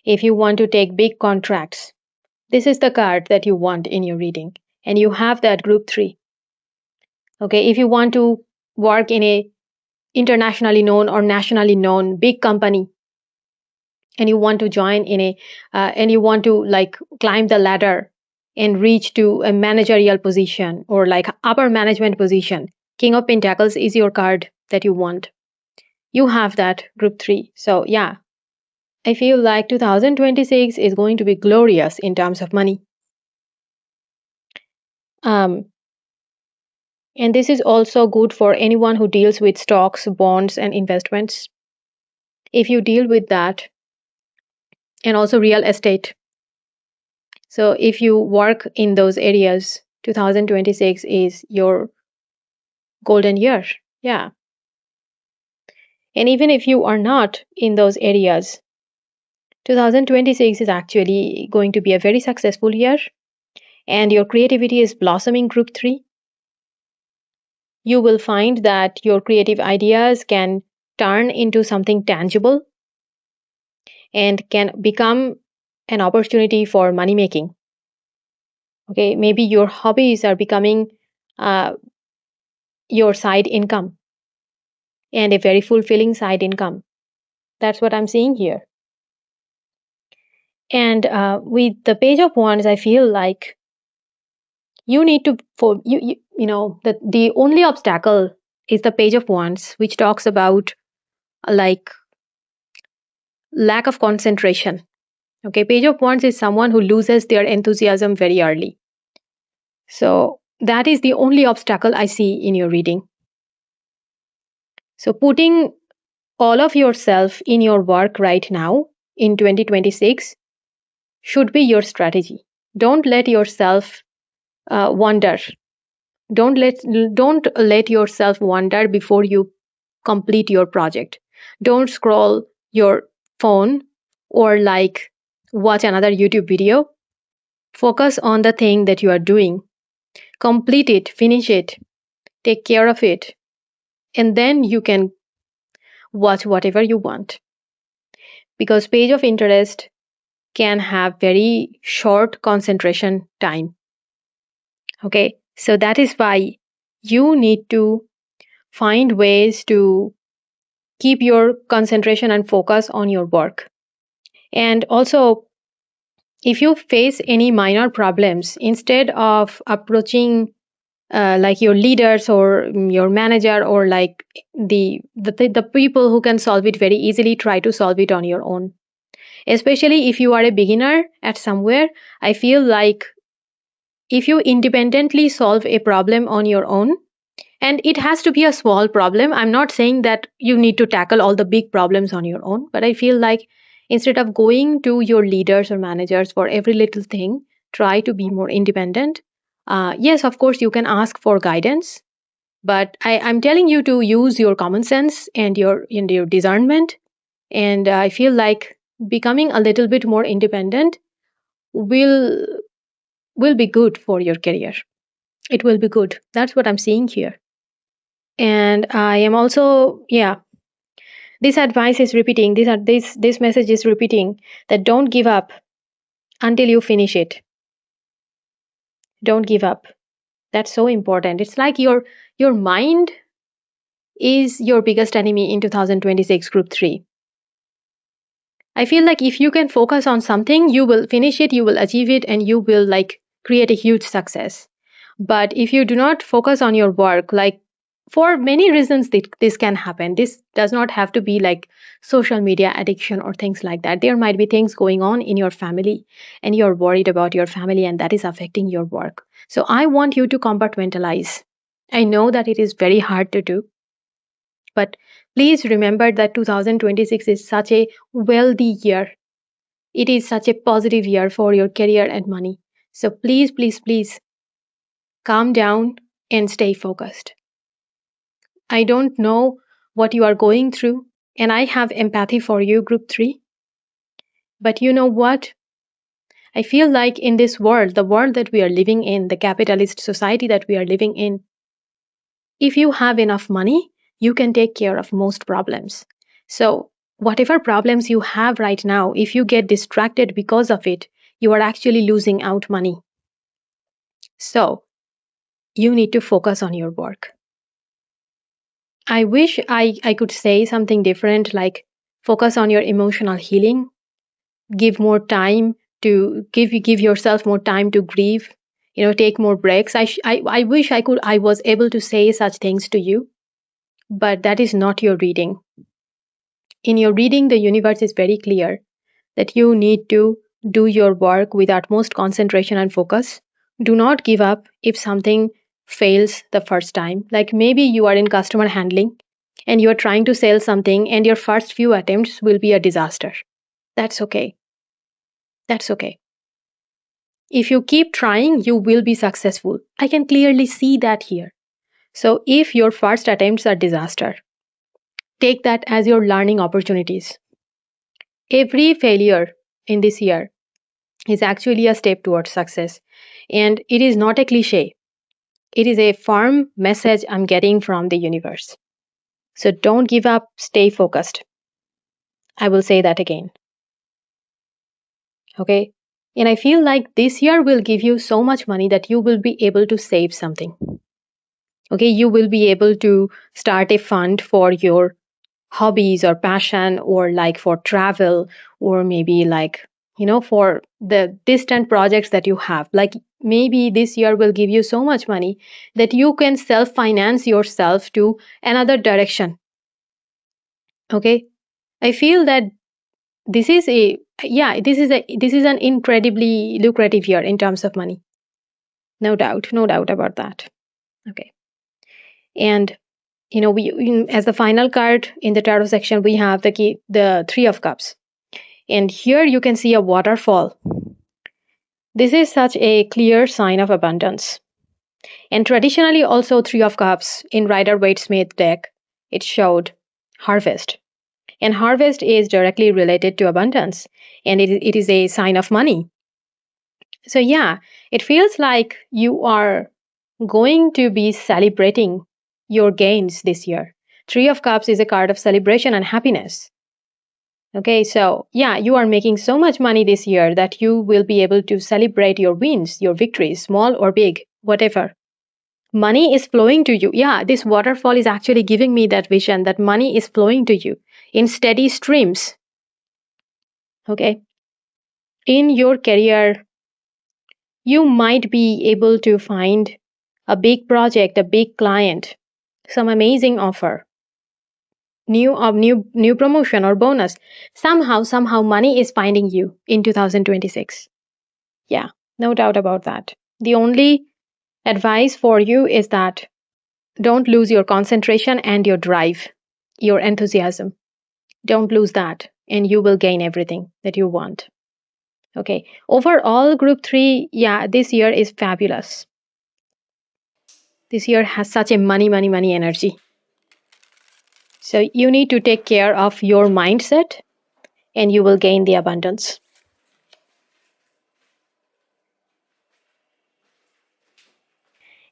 if you want to take big contracts, this is the card that you want in your reading. And you have that group 3. Okay. If you want to work in a internationally known or nationally known big company, and you want to join in a and you want to like climb the ladder and reach to a managerial position or like upper management position, King of Pentacles is your card that you want. You have that group 3. So yeah, I feel like 2026 is going to be glorious in terms of money. um and this is also good for anyone who deals with stocks, bonds, and investments. If you deal with that, and also real estate, so if you work in those areas, 2026 is your golden year. Yeah. And even if you are not in those areas, 2026 is actually going to be a very successful year, and your creativity is blossoming group 3. You will find that your creative ideas can turn into something tangible and can become an opportunity for money making. Okay, maybe your hobbies are becoming uh, your side income, and a very fulfilling side income. That's what I'm seeing here. And with the Page of Wands, I feel like you need to for the only obstacle is the Page of Wands, which talks about like lack of concentration. Okay, Page of Wands is someone who loses their enthusiasm very early. So that is the only obstacle I see in your reading. So putting all of yourself in your work right now in 2026 should be your strategy. Don't let yourself wander. Don't let yourself wander before you complete your project. Don't scroll your phone or like watch another YouTube video. Focus on the thing that you are doing. Complete it, finish it, take care of it, and then you can watch whatever you want. Because page of interest can have very short concentration time. Okay, so that is why you need to find ways to keep your concentration and focus on your work. And also, if you face any minor problems, instead of approaching like your leaders or your manager, or like the people who can solve it very easily, try to solve it on your own. Especially if you are a beginner at somewhere, I feel like if you independently solve a problem on your own, and it has to be a small problem. I'm not saying that you need to tackle all the big problems on your own, but I feel like instead of going to your leaders or managers for every little thing, try to be more independent. Yes, of course, you can ask for guidance, but I'm telling you to use your common sense and your discernment. And I feel like becoming a little bit more independent will will be good for your career. It will be good. That's what I'm seeing here. And I am also, yeah, this advice is repeating, this message is repeating that don't give up until you finish it. Don't give up. That's so important. It's like your mind is your biggest enemy in 2026 group 3. I feel like if you can focus on something, you will finish it, you will achieve it, and you will like create a huge success. But if you do not focus on your work, like for many reasons this can happen. This does not have to be like social media addiction or things like that. There might be things going on in your family and you're worried about your family and that is affecting your work. So I want you to compartmentalize. I know that it is very hard to do, but please remember that 2026 is such a wealthy year. It is such a positive year for your career and money. So please, please, please calm down and stay focused. I don't know what you are going through, and I have empathy for you, group 3. But you know what? I feel like in this world, the world that we are living in, the capitalist society that we are living in, if you have enough money, you can take care of most problems. So, whatever problems you have right now, if you get distracted because of it, you are actually losing out money. So, you need to focus on your work. I wish I could say something different, like focus on your emotional healing, give more time to give yourself more time to grieve, take more breaks. I wish I was able to say such things to you, but that is not your reading. In your reading, the universe is very clear that you need to do your work with utmost concentration and focus. Do not give up if something fails the first time. Like maybe you are in customer handling and you are trying to sell something and your first few attempts will be a disaster. That's okay. That's okay. If you keep trying, you will be successful. I can clearly see that here. So if your first attempts are disaster, take that as your learning opportunities. Every failure in this year is actually a step towards success. And it is not a cliche. It is a firm message I'm getting from the universe. So don't give up, stay focused. I will say that again. Okay? And I feel like this year will give you so much money that you will be able to save something. Okay? You will be able to start a fund for your hobbies or passion, or like for travel, or maybe like for the distant projects that you have. Like maybe this year will give you so much money that you can self finance yourself to another direction. Okay, I feel that this is a yeah this is an incredibly lucrative year in terms of money. No doubt about that. Okay. And as the final card in the tarot section, we have the 3 of Cups. And here you can see a waterfall. This is such a clear sign of abundance. And traditionally, also 3 of Cups in Rider-Waite-Smith deck, it showed harvest. And harvest is directly related to abundance, and it is a sign of money. So, yeah, it feels like you are going to be celebrating your gains this year. 3 of Cups is a card of celebration and happiness. Okay, so yeah, you are making so much money this year that you will be able to celebrate your wins, your victories, small or big, whatever. Money is flowing to you. Yeah, this waterfall is actually giving me that vision that money is flowing to you in steady streams. Okay. In your career, you might be able to find a big project, a big client, some amazing offer, new promotion or bonus. Somehow money is finding you in 2026. Yeah, no doubt about that. The only advice for you is that don't lose your concentration and your drive, your enthusiasm. Don't lose that, and you will gain everything that you want. Okay. Overall, group 3, yeah, this year is fabulous. This year has such a money energy. So you need to take care of your mindset and you will gain the abundance.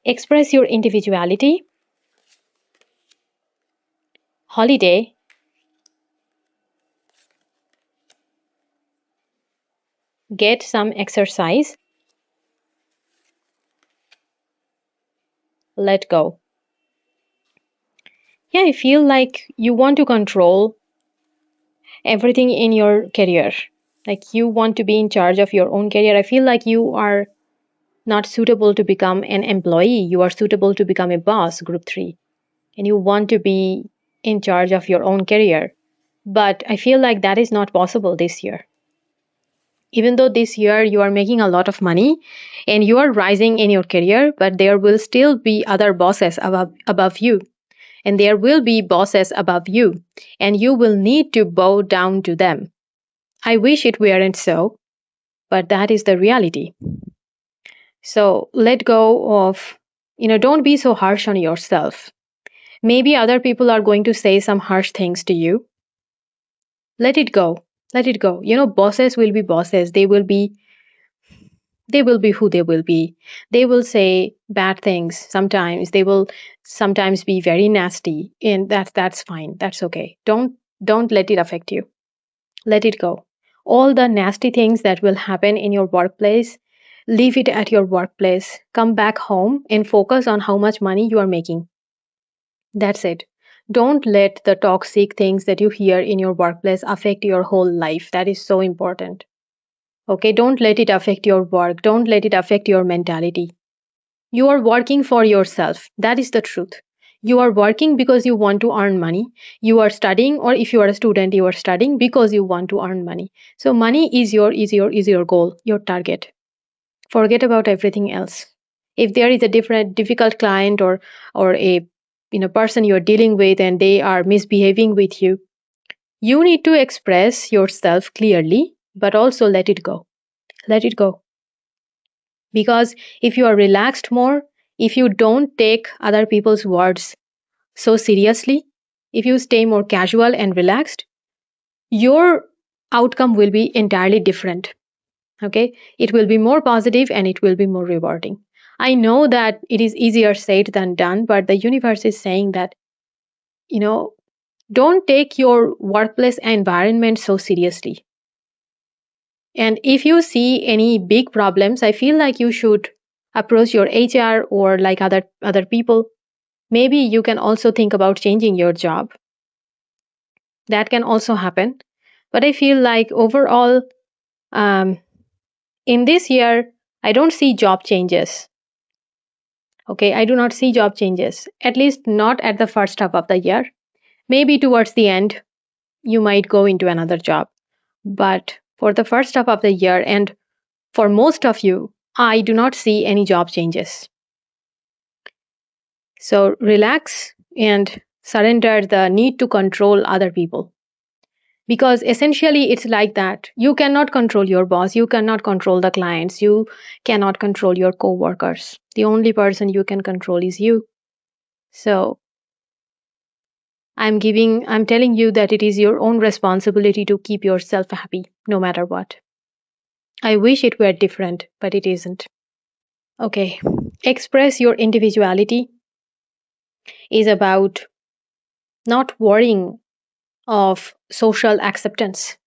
Express your individuality. Holiday. Get some exercise. Let go. Yeah, I feel like you want to control everything in your career. Like you want to be in charge of your own career. I feel like you are not suitable to become an employee. You are suitable to become a boss, group 3. And you want to be in charge of your own career. But I feel like that is not possible this year. Even though this year you are making a lot of money and you are rising in your career, but there will still be other bosses above you. And there will be bosses above you. And you will need to bow down to them. I wish it weren't so, but that is the reality. So let go of, don't be so harsh on yourself. Maybe other people are going to say some harsh things to you. Let it go. Let it go. Bosses will be bosses. They will be who they will be. They will say bad things sometimes. They will sometimes be very nasty, and that's fine. That's okay. Don't let it affect you. Let it go. All the nasty things that will happen in your workplace, leave it at your workplace. Come back home and focus on how much money you are making. That's it. Don't let the toxic things that you hear in your workplace affect your whole life. That is so important. Okay, don't let it affect your work. Don't let it affect your mentality. You are working for yourself. That is the truth. You are working because you want to earn money. You are studying, or if you are a student, you are studying because you want to earn money. So money is your goal, your target. Forget about everything else. If there is a difficult client or a person you are dealing with and they are misbehaving with you, you need to express yourself clearly, but also let it go. Let it go. Because if you are relaxed more, if you don't take other people's words so seriously, if you stay more casual and relaxed, your outcome will be entirely different. Okay? It will be more positive and it will be more rewarding. I know that it is easier said than done, but the universe is saying that, you know, don't take your workplace environment so seriously. And if you see any big problems, I feel like you should approach your HR or like other people. Maybe you can also think about changing your job. That can also happen. But I feel like overall, um, in this year, I don't see job changes. Okay, I do not see job changes, at least not at the first half of the year. Maybe towards the end, you might go into another job. But for the first half of the year, and for most of you, I do not see any job changes. So relax and surrender the need to control other people. Because essentially, it's like that. You cannot control your boss, you cannot control the clients, you cannot control your co workers. The only person you can control is you. So I'm telling you that it is your own responsibility to keep yourself happy no matter what. I wish it were different, but it isn't. Okay. Express your individuality is about not worrying of social acceptance.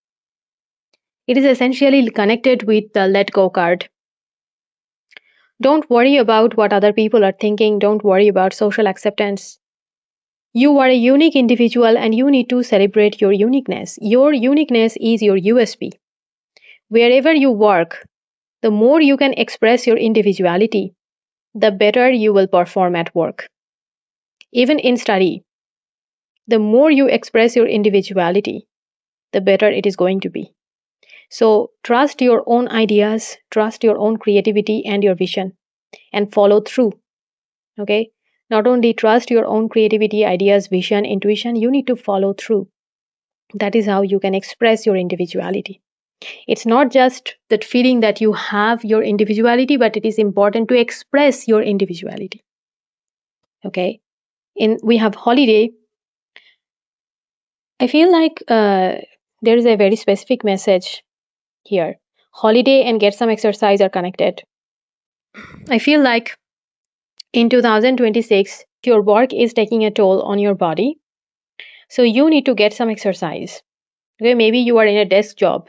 It is essentially connected with the let go card. Don't worry about what other people are thinking. Don't worry about social acceptance. You are a unique individual and you need to celebrate your uniqueness. Your uniqueness is your USP. Wherever you work, the more you can express your individuality, the better you will perform at work. Even in study, the more you express your individuality, the better it is going to be. So trust your own ideas, trust your own creativity and your vision, and follow through. Okay? Not only trust your own creativity, ideas, vision, intuition, you need to follow through. That is how you can express your individuality. It's not just that feeling that you have your individuality, but it is important to express your individuality. Okay? We have holiday. I feel like there is a very specific message here. Holiday and get some exercise are connected. I feel like in 2026, your work is taking a toll on your body. So you need to get some exercise. Okay, maybe you are in a desk job,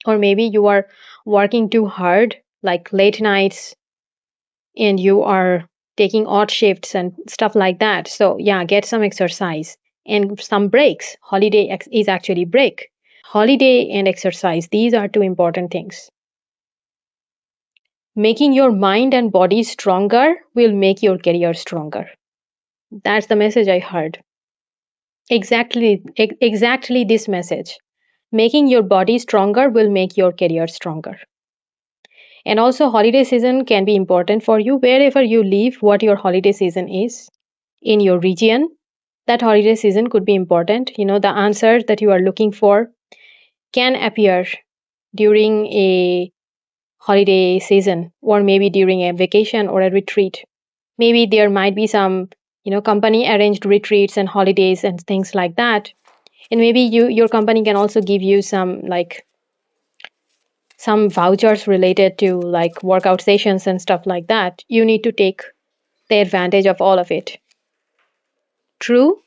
or maybe you are working too hard, like late nights, and you are taking odd shifts and stuff like that. So yeah, get some exercise and some breaks. Holiday is actually break. Holiday and exercise, these are two important things. Making your mind and body stronger will make your career stronger. That's the message I heard. Exactly this message. Making your body stronger will make your career stronger. And also, holiday season can be important for you wherever you live, what your holiday season is. In your region, that holiday season could be important. The answer that you are looking for can appear during a holiday season, or maybe during a vacation or a retreat. Maybe there might be some, company arranged retreats and holidays and things like that. And maybe your company can also give you some vouchers related to like workout sessions and stuff like that. You need to take the advantage of all of it. True?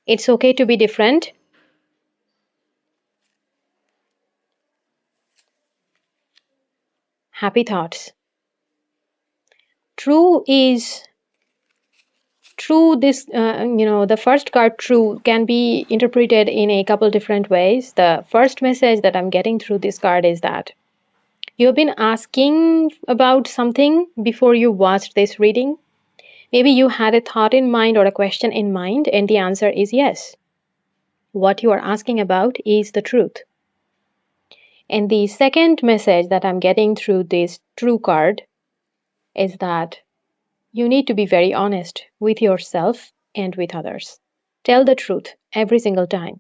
It's okay to be different. Happy thoughts. True is true. This, the first card, true, can be interpreted in a couple different ways. The first message that I'm getting through this card is that you've been asking about something before you watched this reading. Maybe you had a thought in mind or a question in mind, and the answer is yes. What you are asking about is the truth. And the second message that I'm getting through this true card is that you need to be very honest with yourself and with others. Tell the truth every single time.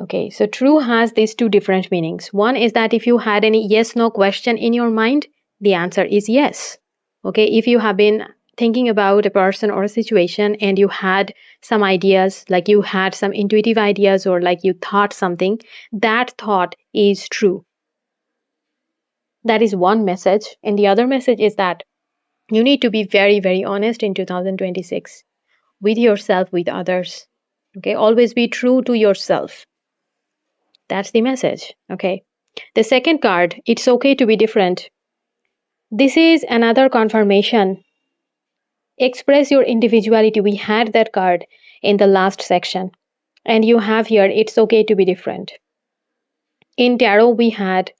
Okay, so true has these two different meanings. One is that if you had any yes no question in your mind, the answer is yes. Okay, if you have been thinking about a person or a situation and you had some ideas, like you had some intuitive ideas or like you thought something, that thought is true. That is one message. And the other message is that you need to be very, very honest in 2026 with yourself, with others. Okay, always be true to yourself. That's the message. Okay. The second card, it's okay to be different. This is another confirmation. Express your individuality. We had that card in the last section. And you have here, it's okay to be different. In tarot, we had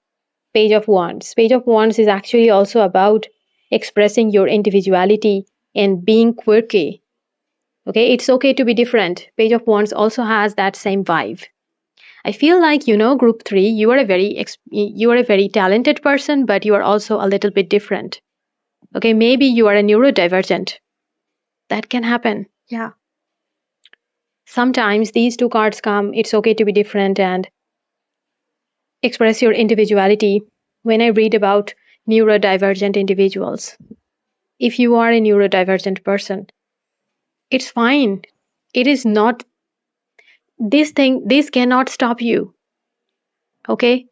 Page of Wands. Page of Wands is actually also about expressing your individuality and being quirky. Okay, it's okay to be different. Page of Wands also has that same vibe. I feel like, group 3, you are a very talented person, but you are also a little bit different. Okay, maybe you are a neurodivergent. That can happen. Yeah. Sometimes these two cards come, it's okay to be different and express your individuality. When I read about neurodivergent individuals, if you are a neurodivergent person, it's fine. It is not this cannot stop you. Okay?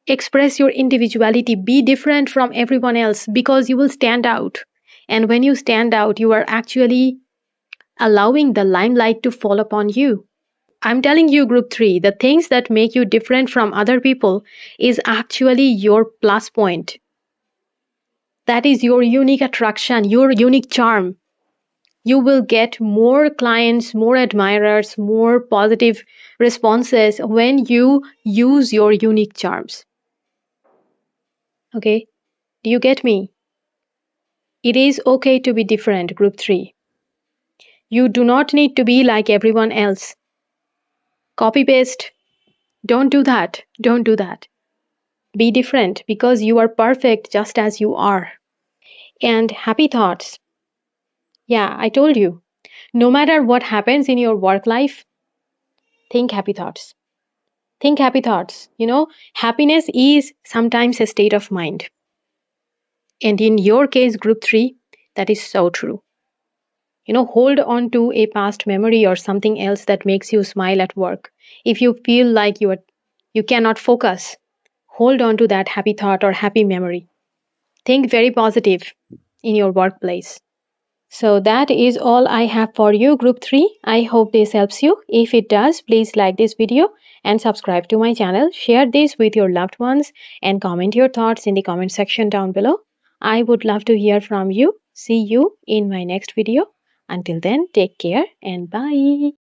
Express your individuality, be different from everyone else because you will stand out. And when you stand out, you are actually allowing the limelight to fall upon you. I'm telling you, group 3, the things that make you different from other people is actually your plus point. That is your unique attraction, your unique charm. You will get more clients, more admirers, more positive responses when you use your unique charms. Okay, do you get me? It is okay to be different, group 3. You do not need to be like everyone else. Copy paste. Don't do that. Don't do that. Be different because you are perfect just as you are. And happy thoughts. Yeah, I told you. No matter what happens in your work life, think happy thoughts. Think happy thoughts. Happiness is sometimes a state of mind. And in your case, group 3, that is so true. Hold on to a past memory or something else that makes you smile at work. If you feel like you cannot focus, hold on to that happy thought or happy memory. Think very positive in your workplace. So that is all I have for you, group 3. I hope this helps you. If it does, please like this video and subscribe to my channel. Share this with your loved ones and comment your thoughts in the comment section down below. I would love to hear from you. See you in my next video. Until then, take care and bye.